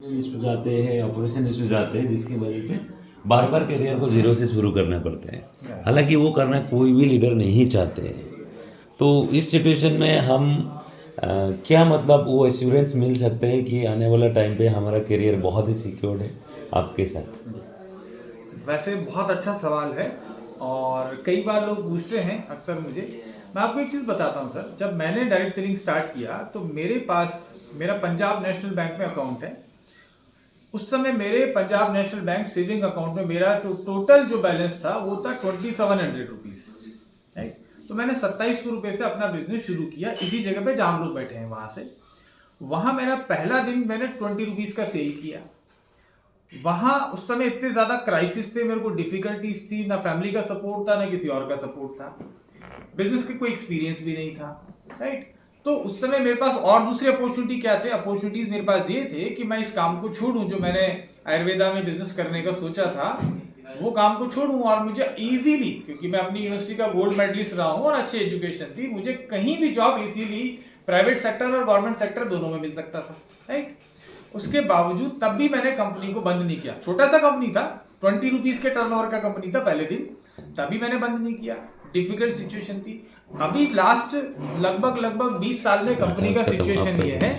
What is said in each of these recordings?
Issue जाते हैं, operation issue जाते हैं, जिसकी वजह से बार बार करियर को जीरो से शुरू करना पड़ता है। हालांकि वो करना कोई भी लीडर नहीं चाहते हैं। तो इस सिचुएशन में हम क्या मतलब वो एश्योरेंस मिल सकते हैं कि आने वाला टाइम पे हमारा करियर बहुत ही सिक्योर्ड है आपके साथ? वैसे बहुत अच्छा सवाल है और कई बार लोग पूछते हैं अक्सर मुझे। मैं आपको एक चीज़ बताता हूँ सर, जब मैंने डायरेक्ट सेलिंग स्टार्ट किया तो मेरे पास मेरा पंजाब नेशनल बैंक में अकाउंट है। उस समय मेरे Punjab national bank saving account में मेरा जो टोटल जो बैलेंस था वो था 2700 रुपीज़, राइट। तो मैंने 2700 रुपये से अपना बिजनेस शुरू किया इसी जगह पे जहाँ हम लोग बैठे हैं वहाँ से। वहाँ मेरा पहला दिन मैंने 20 रुपीज़ का सेल किया। वहाँ उस समय इतने ज़्यादा क्राइसिस थे, मेरे को डिफिकल्टीज थी, ना फैमिली का सपोर्ट था ना किसी और का सपोर्ट था, बिजनेस की कोई एक्सपीरियंस भी नहीं था, राइट। तो उस समय मेरे पास और दूसरी अपॉर्चुनिटी क्या थे? अपॉर्चुनिटीज मेरे पास ये थे कि मैं इस काम को छोड़ूं जो मैंने आयुर्वेदा में बिजनेस करने का सोचा था, वो काम को छोड़ूं और मुझे इजीली, क्योंकि मैं अपनी यूनिवर्सिटी का गोल्ड मेडलिस्ट रहा हूं और अच्छी एजुकेशन थी, मुझे कहीं भी जॉब इजीली प्राइवेट सेक्टर और गवर्नमेंट सेक्टर दोनों में मिल सकता था, राइट। उसके बावजूद तब भी मैंने कंपनी को बंद नहीं किया। छोटा सा कंपनी था, 20 रुपीज के टर्नओवर का कंपनी था पहले दिन, तभी मैंने बंद नहीं किया। डिफिकल्ट सिचुएशन थी। अभी लास्ट लगभग 20 साल में कंपनी का सिचुएशन ये है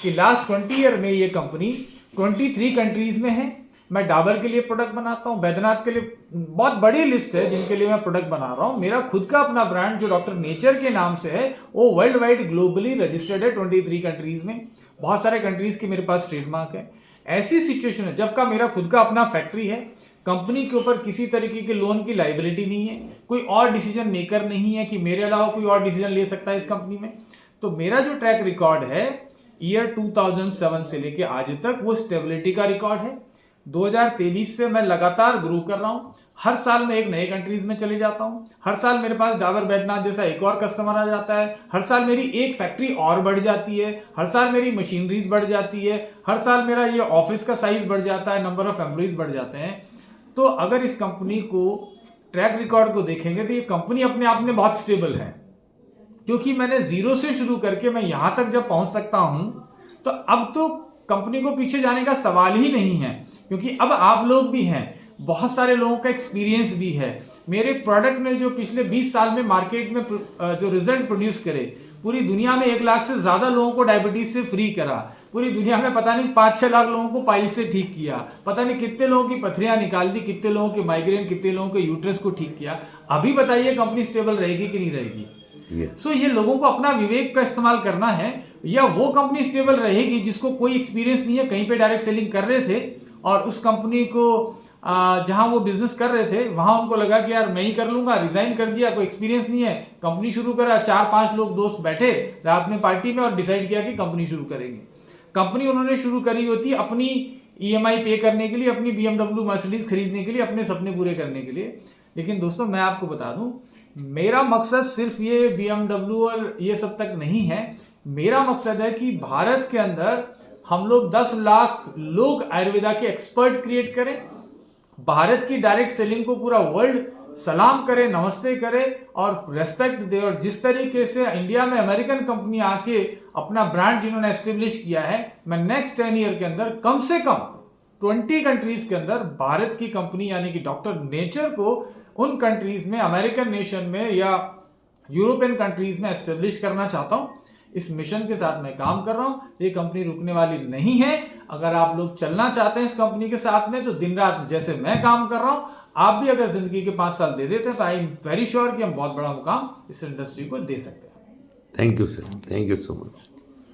कि लास्ट 20 ईयर में ये कंपनी 23 कंट्रीज में है। मैं डाबर के लिए प्रोडक्ट बनाता हूँ, बैद्यनाथ के लिए, बहुत बड़ी लिस्ट है जिनके लिए मैं प्रोडक्ट बना रहा हूँ। मेरा खुद का अपना ब्रांड जो डॉक्टर नेचर के नाम से है वो वर्ल्ड वाइड ग्लोबली रजिस्टर्ड है 23 कंट्रीज में। बहुत सारे कंट्रीज के मेरे पास ट्रेडमार्क है। ऐसी सिचुएशन है जब का मेरा खुद का अपना फैक्ट्री है, कंपनी के ऊपर किसी तरीके के लोन की लाइबिलिटी नहीं है, कोई और डिसीजन मेकर नहीं है कि मेरे अलावा कोई और डिसीजन ले सकता है इस कंपनी में। तो मेरा जो ट्रैक रिकॉर्ड है ईयर 2007 से लेके आज तक वो स्टेबिलिटी का रिकॉर्ड है। 2023 से मैं लगातार ग्रो कर रहा हूँ। हर साल मैं एक नए कंट्रीज में चले जाता हूँ। हर साल मेरे पास डाबर बैद्यनाथ जैसा एक और कस्टमर आ जाता है। हर साल मेरी एक फैक्ट्री और बढ़ जाती है। हर साल मेरी मशीनरीज बढ़ जाती है। हर साल मेरा ये ऑफिस का साइज बढ़ जाता है, नंबर ऑफ एम्प्लॉइज बढ़ जाते हैं। तो अगर इस कंपनी को ट्रैक रिकॉर्ड को देखेंगे तो ये कंपनी अपने आप में बहुत स्टेबल है, क्योंकि मैंने जीरो से शुरू करके मैं यहां तक जब पहुंच सकता हूं तो अब तो कंपनी को पीछे जाने का सवाल ही नहीं है, क्योंकि अब आप लोग भी हैं, बहुत सारे लोगों का एक्सपीरियंस भी है। मेरे प्रोडक्ट ने जो पिछले 20 साल में मार्केट में जो रिजल्ट प्रोड्यूस करे, पूरी दुनिया में 1 लाख से ज्यादा लोगों को डायबिटीज से फ्री करा, पूरी दुनिया में पता नहीं 5-6 लाख लोगों को पाइल से ठीक किया, पता नहीं कितने लोगों की पथरियां निकाल दी, कितने लोगों के माइग्रेन, कितने लोगों के यूट्रस को ठीक किया। अभी बताइए कंपनी स्टेबल रहेगी कि नहीं रहेगी? सो ये लोगों को अपना विवेक का इस्तेमाल करना है। या वो कंपनी स्टेबल रहेगी जिसको कोई एक्सपीरियंस नहीं है, कहीं पे डायरेक्ट सेलिंग कर रहे थे और उस कंपनी को जहां वो बिजनेस कर रहे थे वहां उनको लगा कि यार मैं ही कर लूंगा, रिजाइन कर दिया, कोई एक्सपीरियंस नहीं है, कंपनी शुरू करा, 4-5 लोग दोस्त बैठे रात में पार्टी में और डिसाइड किया कि कंपनी शुरू करेंगे। कंपनी उन्होंने शुरू करी होती अपनी ईएमआई पे करने के लिए, अपनी BMW मर्सिडीज खरीदने के लिए, अपने सपने पूरे करने के लिए। लेकिन दोस्तों मैं आपको बता दूं, मेरा मकसद सिर्फ ये BMW और ये सब तक नहीं है। मेरा मकसद है कि भारत के अंदर हम लोग 10 लाख लोग आयुर्वेदा के एक्सपर्ट क्रिएट करें, भारत की डायरेक्ट सेलिंग को पूरा वर्ल्ड सलाम करे, नमस्ते करे और रेस्पेक्ट दे। और जिस तरीके से इंडिया में अमेरिकन कंपनी आके अपना ब्रांड जिन्होंने एस्टेब्लिश किया है, मैं नेक्स्ट 10 ईयर के अंदर कम से कम 20 कंट्रीज के अंदर भारत की कंपनी यानी कि डॉक्टर नेचर को उन कंट्रीज में, अमेरिकन नेशन में या यूरोपियन कंट्रीज में एस्टेब्लिश करना चाहता हूं। इस मिशन के साथ मैं काम कर रहा हूं। ये कंपनी रुकने वाली नहीं है। अगर आप लोग चलना चाहते हैं इस कंपनी के साथ में तो दिन रात जैसे मैं काम कर रहा हूं, आप भी अगर जिंदगी के 5 साल दे देते हैं तो आई एम वेरी श्योर कि हम बहुत बड़ा मुकाम इस इंडस्ट्री को दे सकते हैं। Thank you sir, thank you so much.